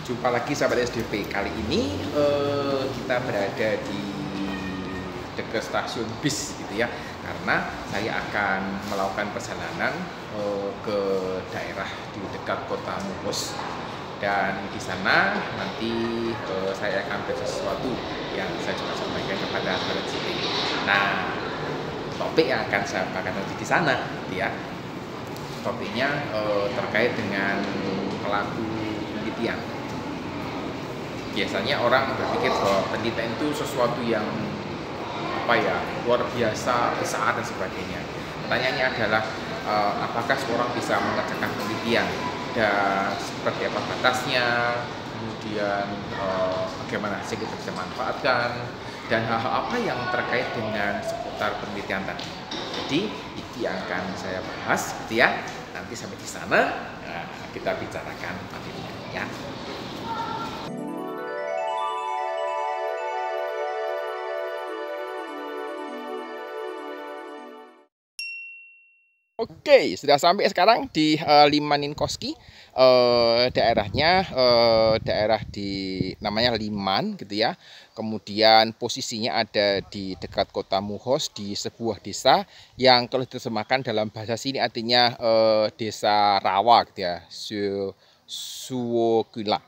Jumpa lagi sahabat SDP. Kali ini kita berada di dekat stasiun bis gitu ya. Karena saya akan melakukan perjalanan ke daerah di dekat kota Muhus. Dan di sana nanti saya akan baca sesuatu yang saya coba sampaikan kepada sahabat SDP. Nah, topik yang akan saya sampaikan nanti di sana gitu ya. Topiknya terkait dengan pelaku penelitian. Biasanya orang berpikir bahwa penelitian itu sesuatu yang luar biasa, besar dan sebagainya. Pertanyaannya adalah apakah seorang bisa mengerjakan penelitian dan seperti apa batasnya, kemudian bagamana hasil kita bisa manfaatkan dan hal-hal apa yang terkait dengan seputar penelitian tadi. Jadi itu yang akan saya bahas, gitu ya. Nanti sampai di sana kita bicarakan materinya, ya. Oke, sudah sampai sekarang di Limaninkoski. Daerahnya daerah di namanya Liman gitu ya. Kemudian posisinya ada di dekat kota Muhos di sebuah desa yang kalau diterjemahkan dalam bahasa sini artinya desa rawa gitu ya. Suwokula.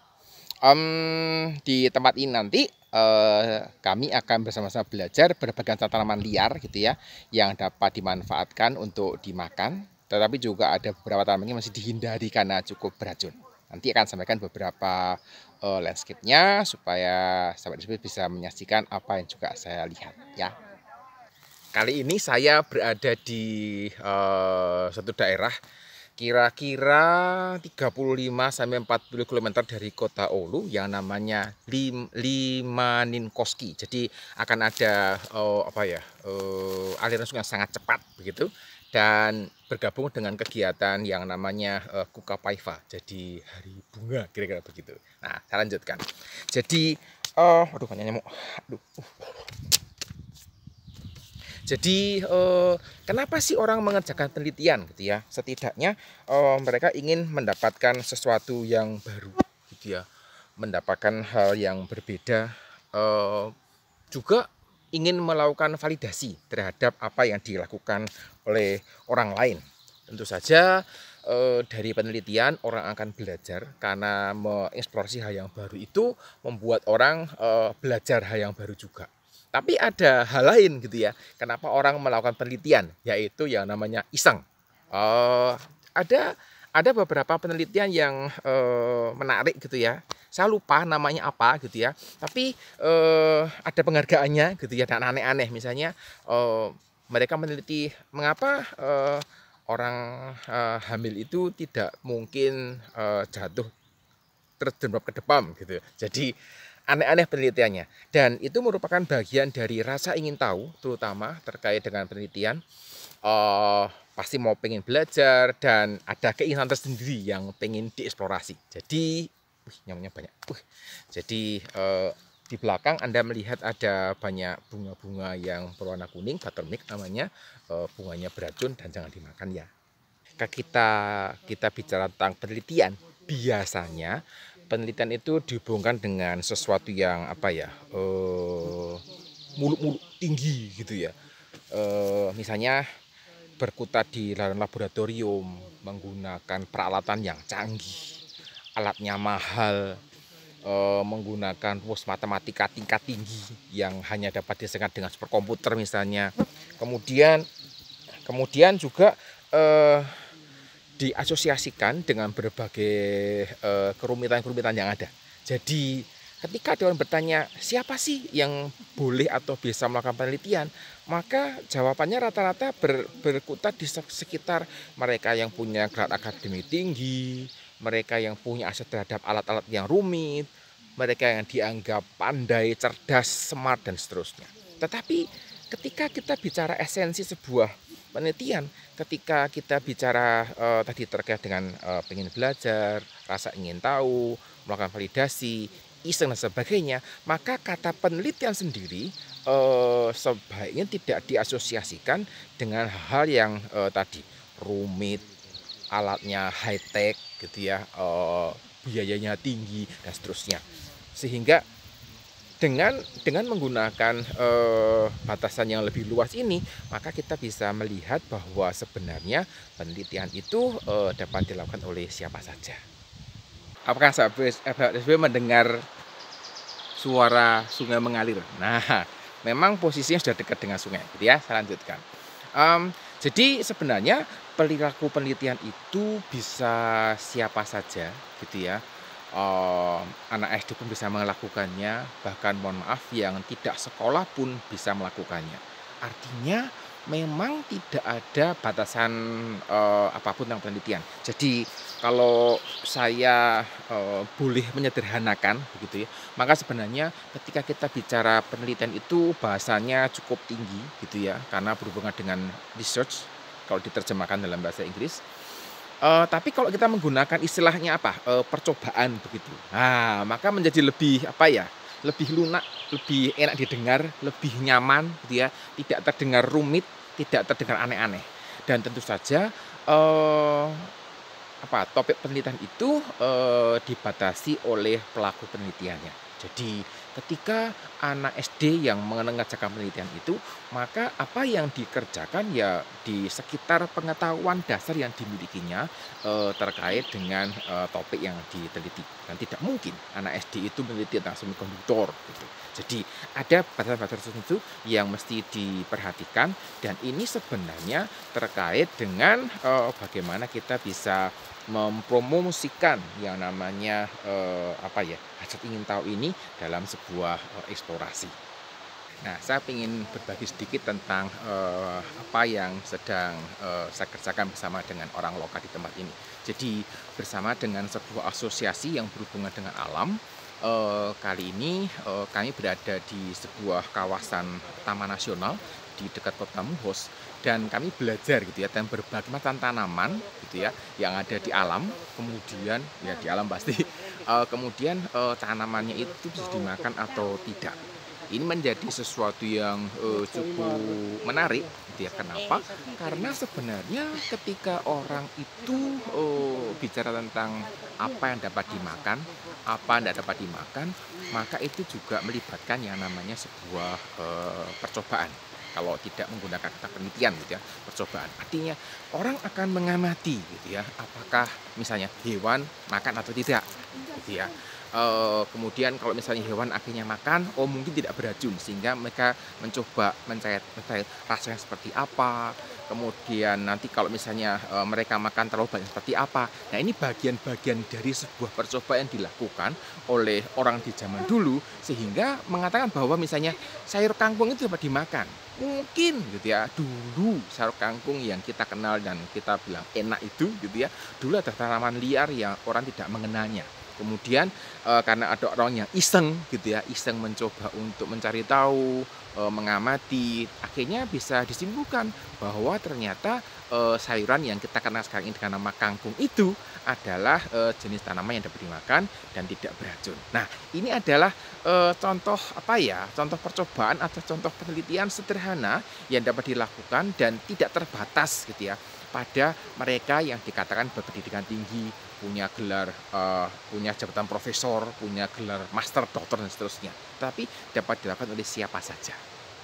Di tempat ini nanti kami akan bersama-sama belajar berbagai tanaman liar gitu ya yang dapat dimanfaatkan untuk dimakan, tetapi juga ada beberapa tanaman yang masih dihindari karena cukup beracun. Nanti akan sampaikan beberapa landscape-nya supaya sahabat bisa menyaksikan apa yang juga saya lihat ya. Kali ini saya berada di satu daerah kira-kira 35-40 km dari kota Oulu yang namanya Limaninkoski. Jadi akan ada aliran sungai yang sangat cepat begitu dan bergabung dengan kegiatan yang namanya Kukapaiva. Jadi hari bunga kira-kira begitu. Nah, saya lanjutkan. Jadi aduh banyak nyamuk. Aduh. Jadi kenapa sih orang mengerjakan penelitian gitu ya? Setidaknya mereka ingin mendapatkan sesuatu yang baru gitu ya. Mendapatkan hal yang berbeda, juga ingin melakukan validasi terhadap apa yang dilakukan oleh orang lain. Tentu saja dari penelitian orang akan belajar karena mengeksplorasi hal yang baru itu membuat orang belajar hal yang baru juga. Tapi ada hal lain gitu ya. Kenapa orang melakukan penelitian? Yaitu yang namanya iseng. Ada beberapa penelitian yang menarik gitu ya. Saya lupa namanya apa gitu ya. Tapi ada penghargaannya gitu ya dan aneh-aneh. Misalnya mereka meneliti mengapa orang hamil itu tidak mungkin jatuh terjerembab ke depan gitu. Jadi aneh-aneh penelitiannya dan itu merupakan bagian dari rasa ingin tahu terutama terkait dengan penelitian. Pasti mau pengen belajar dan ada keinginan tersendiri yang pengen dieksplorasi. Jadi nyamuknya banyak. Jadi di belakang Anda melihat ada banyak bunga-bunga yang berwarna kuning, buttermilk namanya. Bunganya beracun dan jangan dimakan ya. Kita bicara tentang penelitian, biasanya penelitian itu dihubungkan dengan sesuatu yang muluk-muluk tinggi gitu ya. Misalnya berkutat di dalam laboratorium menggunakan peralatan yang canggih, alatnya mahal, menggunakan rumus matematika tingkat tinggi yang hanya dapat diselesaikan dengan superkomputer misalnya. Kemudian juga diasosiasikan dengan berbagai kerumitan-kerumitan yang ada. Jadi ketika Dewan bertanya siapa sih yang boleh atau bisa melakukan penelitian, maka jawabannya rata-rata berkutat di sekitar mereka yang punya gelar akademik tinggi, mereka yang punya akses terhadap alat-alat yang rumit, mereka yang dianggap pandai, cerdas, smart, dan seterusnya. Tetapi ketika kita bicara esensi sebuah penelitian, ketika kita bicara tadi terkait dengan pengen belajar, rasa ingin tahu, melakukan validasi, iseng dan sebagainya, maka kata penelitian sendiri sebaiknya tidak diasosiasikan dengan hal yang tadi rumit, alatnya high tech gitu ya, biayanya tinggi dan seterusnya. Sehingga dengan menggunakan batasan yang lebih luas ini, maka kita bisa melihat bahwa sebenarnya penelitian itu dapat dilakukan oleh siapa saja. Apakah sahabat SB mendengar suara sungai mengalir? Nah, memang posisinya sudah dekat dengan sungai, gitu ya. Saya lanjutkan. Jadi sebenarnya perilaku penelitian itu bisa siapa saja, gitu ya. Anak SD pun bisa melakukannya, bahkan mohon maaf yang tidak sekolah pun bisa melakukannya. Artinya memang tidak ada batasan apapun tentang penelitian. Jadi kalau saya boleh menyederhanakan begitu ya, maka sebenarnya ketika kita bicara penelitian itu bahasanya cukup tinggi gitu ya, karena berhubungan dengan research kalau diterjemahkan dalam bahasa Inggris. Tapi kalau kita menggunakan istilahnya apa, percobaan begitu. Nah, maka menjadi lebih apa ya, lebih lunak, lebih enak didengar, lebih nyaman gitu ya, tidak terdengar rumit, tidak terdengar aneh-aneh. Dan tentu saja, eee, topik penelitian itu, dibatasi oleh pelaku penelitiannya. Jadi ketika anak SD yang mengerjakan penelitian itu, maka apa yang dikerjakan ya di sekitar pengetahuan dasar yang dimilikinya terkait dengan topik yang diteliti. Dan tidak mungkin anak SD itu meneliti tentang semikonduktor gitu. Jadi ada batasan-batasan tertentu yang mesti diperhatikan, dan ini sebenarnya terkait dengan bagaimana kita bisa mempromosikan yang namanya hasrat ingin tahu ini dalam sebuah eksplorasi. Nah, saya ingin berbagi sedikit tentang apa yang sedang saya kerjakan bersama dengan orang lokal di tempat ini. Jadi bersama dengan sebuah asosiasi yang berhubungan dengan alam, kali ini kami berada di sebuah kawasan taman nasional di dekat Kota Muhos, dan kami belajar gitu ya tentang berbagai macam tanaman gitu ya yang ada di alam. Kemudian ya di alam pasti kemudian tanamannya itu bisa dimakan atau tidak. Ini menjadi sesuatu yang cukup menarik gitu ya. Kenapa? Karena sebenarnya ketika orang itu bicara tentang apa yang dapat dimakan, apa yang tidak dapat dimakan, maka itu juga melibatkan yang namanya sebuah percobaan. Kalau tidak menggunakan kata penelitian gitu ya, percobaan. Artinya orang akan mengamati gitu ya, apakah misalnya hewan makan atau tidak gitu ya. Kemudian kalau misalnya hewan akhirnya makan, mungkin tidak beracun, sehingga mereka mencoba mencari rasanya seperti apa. Kemudian nanti kalau misalnya mereka makan terlalu banyak seperti apa. Nah, ini bagian-bagian dari sebuah percobaan yang dilakukan oleh orang di zaman dulu, sehingga mengatakan bahwa misalnya sayur kangkung itu dapat dimakan. Mungkin gitu ya, dulu sayur kangkung yang kita kenal dan kita bilang enak itu gitu ya, dulu ada tanaman liar yang orang tidak mengenalnya. Kemudian karena ada orang yang iseng gitu ya, iseng mencoba untuk mencari tahu, mengamati, akhirnya bisa disimpulkan bahwa ternyata sayuran yang kita kenal sekarang ini dengan nama kangkung itu adalah jenis tanaman yang dapat dimakan dan tidak beracun. Nah, ini adalah contoh contoh percobaan atau contoh penelitian sederhana yang dapat dilakukan dan tidak terbatas gitu ya pada mereka yang dikatakan berpendidikan tinggi, punya gelar, punya jabatan profesor, punya gelar master, doktor, dan seterusnya. Tapi dapat dilakukan oleh siapa saja.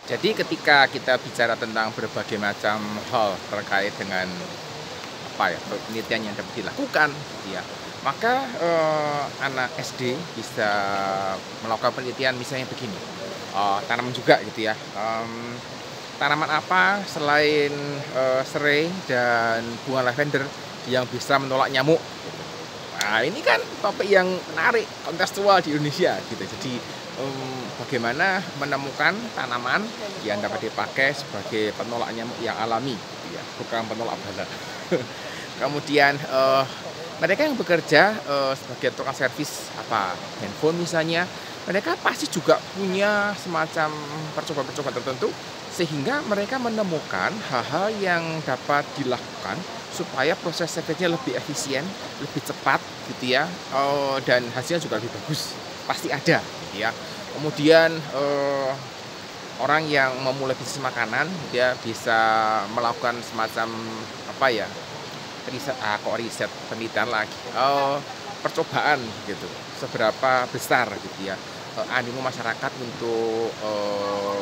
Jadi ketika kita bicara tentang berbagai macam hal terkait dengan penelitian yang dapat dilakukan, ya, maka anak SD bisa melakukan penelitian misalnya begini, tanaman juga gitu ya. Tanaman apa selain serai dan bunga lavender yang bisa menolak nyamuk? Nah, ini kan topik yang menarik, kontekstual di Indonesia gitu. Jadi bagaimana menemukan tanaman yang dapat dipakai sebagai penolak nyamuk yang alami, ya, bukan penolak bala. Kemudian mereka yang bekerja sebagai tukang servis handphone misalnya, mereka pasti juga punya semacam percobaan-percobaan tertentu, sehingga mereka menemukan hal-hal yang dapat dilakukan supaya proses servisnya lebih efisien, lebih cepat gitu ya, dan hasilnya juga lebih bagus. Pasti ada gitu ya. Kemudian orang yang memulai bisnis makanan, dia bisa melakukan semacam riset penelitian lagi. percobaan gitu, seberapa besar gitu ya animo masyarakat untuk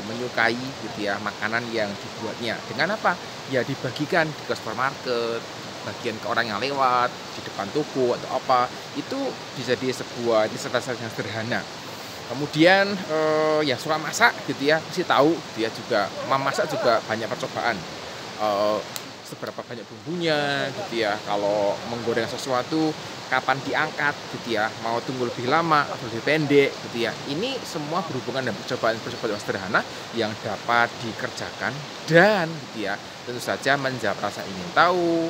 menyukai gitu ya makanan yang dibuatnya. Dengan apa? Ya dibagikan ke supermarket, bagian ke orang yang lewat di depan toko atau apa. Itu bisa jadi sebuah disertasi yang sederhana. Kemudian ya suka masak gitu ya, mesti tahu gitu ya, juga memasak juga banyak percobaan. Eh, Seberapa banyak bumbunya gitu ya, kalau menggoreng sesuatu kapan diangkat gitu ya, mau tunggu lebih lama atau lebih pendek gitu ya. Ini semua berhubungan dengan percobaan-percobaan yang sederhana yang dapat dikerjakan dan gitu ya, tentu saja menjawab rasa ingin tahu,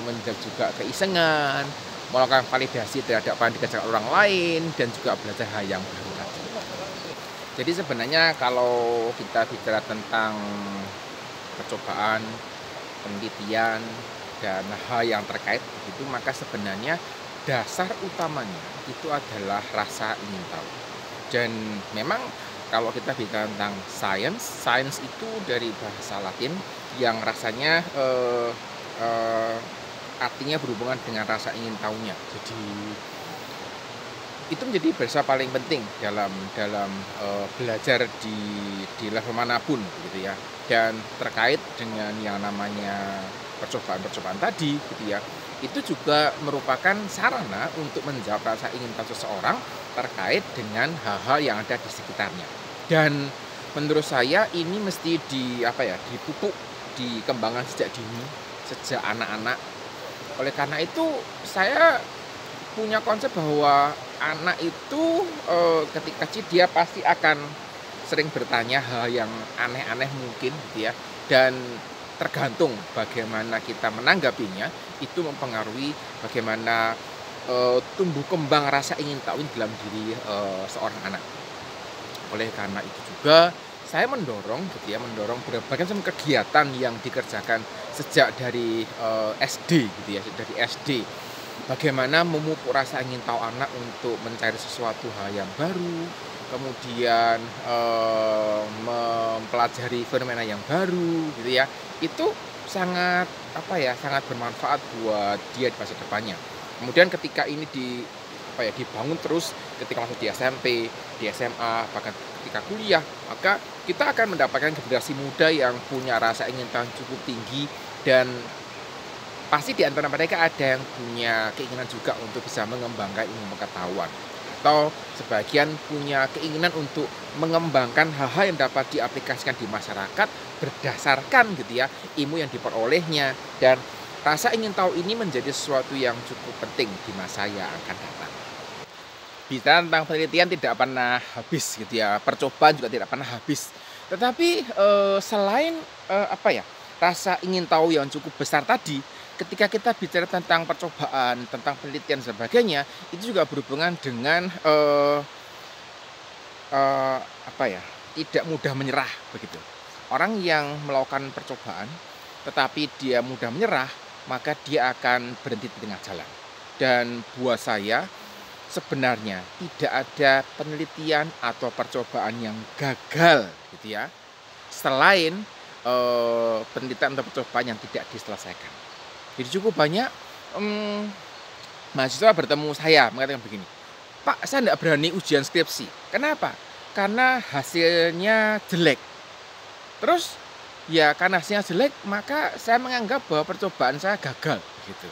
menjawab juga keisengan, melakukan validasi terhadap apa yang dikerjakan orang lain, dan juga belajar hal yang baru tadi. Jadi sebenarnya kalau kita bicara tentang percobaan, penelitian, dan hal yang terkait itu, maka sebenarnya dasar utamanya itu adalah rasa ingin tahu. Dan memang kalau kita bicara tentang science itu dari bahasa Latin yang rasanya artinya berhubungan dengan rasa ingin tahunya. Jadi itu menjadi bahasa paling penting dalam belajar di level manapun gitu ya. Dan terkait dengan yang namanya percobaan-percobaan tadi gitu ya, itu juga merupakan sarana untuk menjawab rasa ingin tahu seseorang terkait dengan hal-hal yang ada di sekitarnya. Dan menurut saya ini mesti dipupuk, dikembangkan sejak dini, sejak anak-anak. Oleh karena itu saya punya konsep bahwa anak itu ketika kecil dia pasti akan sering bertanya hal yang aneh-aneh mungkin gitu ya, dan tergantung bagaimana kita menanggapinya itu mempengaruhi bagaimana tumbuh kembang rasa ingin tahu dalam diri seorang anak. Oleh karena itu juga saya mendorong berbagai macam kegiatan yang dikerjakan sejak dari SD gitu ya, dari SD. Bagaimana memupuk rasa ingin tahu anak untuk mencari sesuatu hal yang baru, kemudian mempelajari fenomena yang baru gitu ya. Itu sangat sangat bermanfaat buat dia di masa depannya. Kemudian ketika ini dibangun terus ketika masuk di SMP, di SMA, bahkan ketika kuliah, maka kita akan mendapatkan generasi muda yang punya rasa ingin tahu cukup tinggi, dan pasti di antara mereka ada yang punya keinginan juga untuk bisa mengembangkan ilmu pengetahuan, atau sebagian punya keinginan untuk mengembangkan hal-hal yang dapat diaplikasikan di masyarakat berdasarkan gitu ya ilmu yang diperolehnya. Dan rasa ingin tahu ini menjadi sesuatu yang cukup penting di masa yang akan datang. Bicara tentang penelitian tidak pernah habis gitu ya, percobaan juga tidak pernah habis. Tetapi selain rasa ingin tahu yang cukup besar tadi, ketika kita bicara tentang percobaan, tentang penelitian dan sebagainya, itu juga berhubungan dengan tidak mudah menyerah begitu. Orang yang melakukan percobaan tetapi dia mudah menyerah, maka dia akan berhenti di tengah jalan. Dan buat saya sebenarnya tidak ada penelitian atau percobaan yang gagal gitu ya, selain penelitian atau percobaan yang tidak diselesaikan. Jadi cukup banyak mahasiswa bertemu saya mengatakan begini, "Pak, saya tidak berani ujian skripsi." Kenapa? Karena hasilnya jelek. Terus ya karena hasilnya jelek, maka saya menganggap bahwa percobaan saya gagal gitu.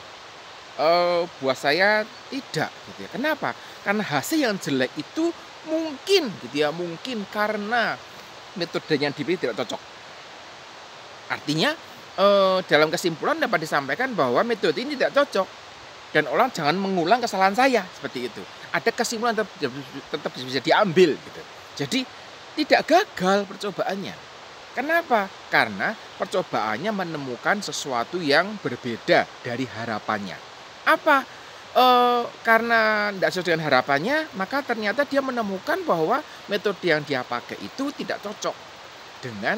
Buat saya tidak gitu ya. Kenapa? Karena hasil yang jelek itu mungkin gitu ya, mungkin karena metode yang dipilih tidak cocok. Artinya dalam kesimpulan dapat disampaikan bahwa metode ini tidak cocok, dan orang jangan mengulang kesalahan saya seperti itu. Ada kesimpulan tetap bisa diambil gitu. Jadi tidak gagal percobaannya. Kenapa? Karena percobaannya menemukan sesuatu yang berbeda dari harapannya. Apa? Karena tidak sesuai dengan harapannya, maka ternyata dia menemukan bahwa metode yang dia pakai itu tidak cocok dengan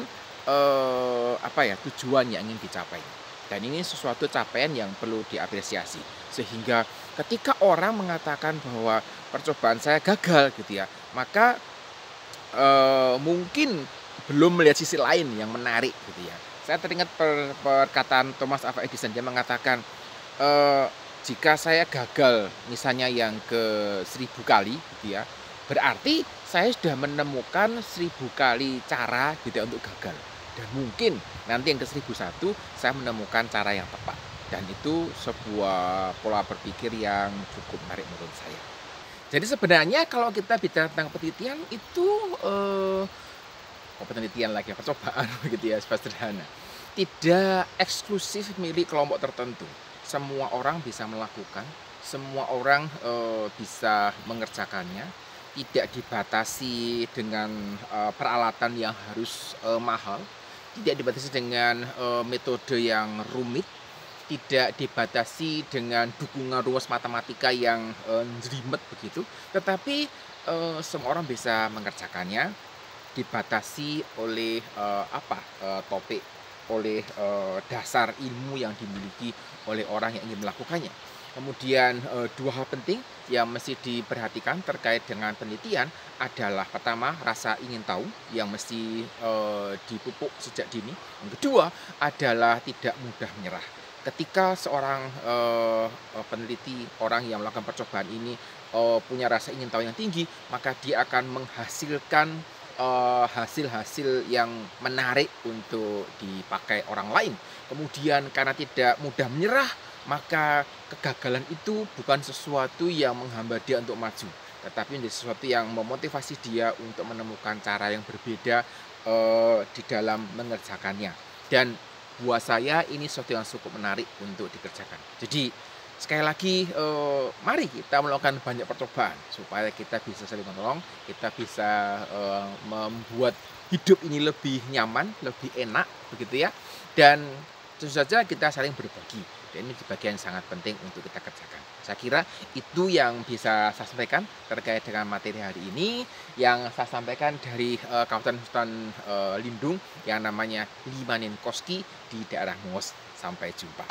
tujuan yang ingin dicapai. Dan ini sesuatu capaian yang perlu diapresiasi. Sehingga ketika orang mengatakan bahwa percobaan saya gagal gitu ya, maka mungkin belum melihat sisi lain yang menarik gitu ya. Saya teringat perkataan Thomas Alva Edison, dia mengatakan jika saya gagal misalnya yang ke 1000 kali gitu ya, berarti saya sudah menemukan 1000 kali cara gitu ya untuk gagal. Dan mungkin nanti yang ke 1001 saya menemukan cara yang tepat. Dan itu sebuah pola berpikir yang cukup menarik menurut saya. Jadi sebenarnya kalau kita bicara tentang penelitian itu penelitian lagi percobaan begitu ya, sederhana. Tidak eksklusif milik kelompok tertentu. Semua orang bisa melakukan, semua orang bisa mengerjakannya, tidak dibatasi dengan peralatan yang harus mahal, tidak dibatasi dengan metode yang rumit, tidak dibatasi dengan dukungan rumus matematika yang jelimet begitu, tetapi semua orang bisa mengerjakannya, dibatasi oleh topik, oleh dasar ilmu yang dimiliki oleh orang yang ingin melakukannya. Kemudian dua hal penting yang mesti diperhatikan terkait dengan penelitian adalah pertama rasa ingin tahu yang mesti dipupuk sejak dini. Yang kedua adalah tidak mudah menyerah. Ketika seorang peneliti, orang yang melakukan percobaan ini punya rasa ingin tahu yang tinggi, maka dia akan menghasilkan hasil-hasil yang menarik untuk dipakai orang lain. Kemudian karena tidak mudah menyerah, maka kegagalan itu bukan sesuatu yang menghambat dia untuk maju, tetapi menjadi sesuatu yang memotivasi dia untuk menemukan cara yang berbeda di dalam mengerjakannya. Dan buat saya ini sesuatu yang cukup menarik untuk dikerjakan. Jadi sekali lagi, mari kita melakukan banyak percobaan supaya kita bisa saling menolong, kita bisa membuat hidup ini lebih nyaman, lebih enak, begitu ya. Dan tentu saja kita saling berbagi. Dan ini bagian yang sangat penting untuk kita kerjakan. Saya kira itu yang bisa saya sampaikan terkait dengan materi hari ini, yang saya sampaikan dari Kabupaten Hutan Lindung yang namanya Limanen Koski di daerah Mungos. Sampai jumpa.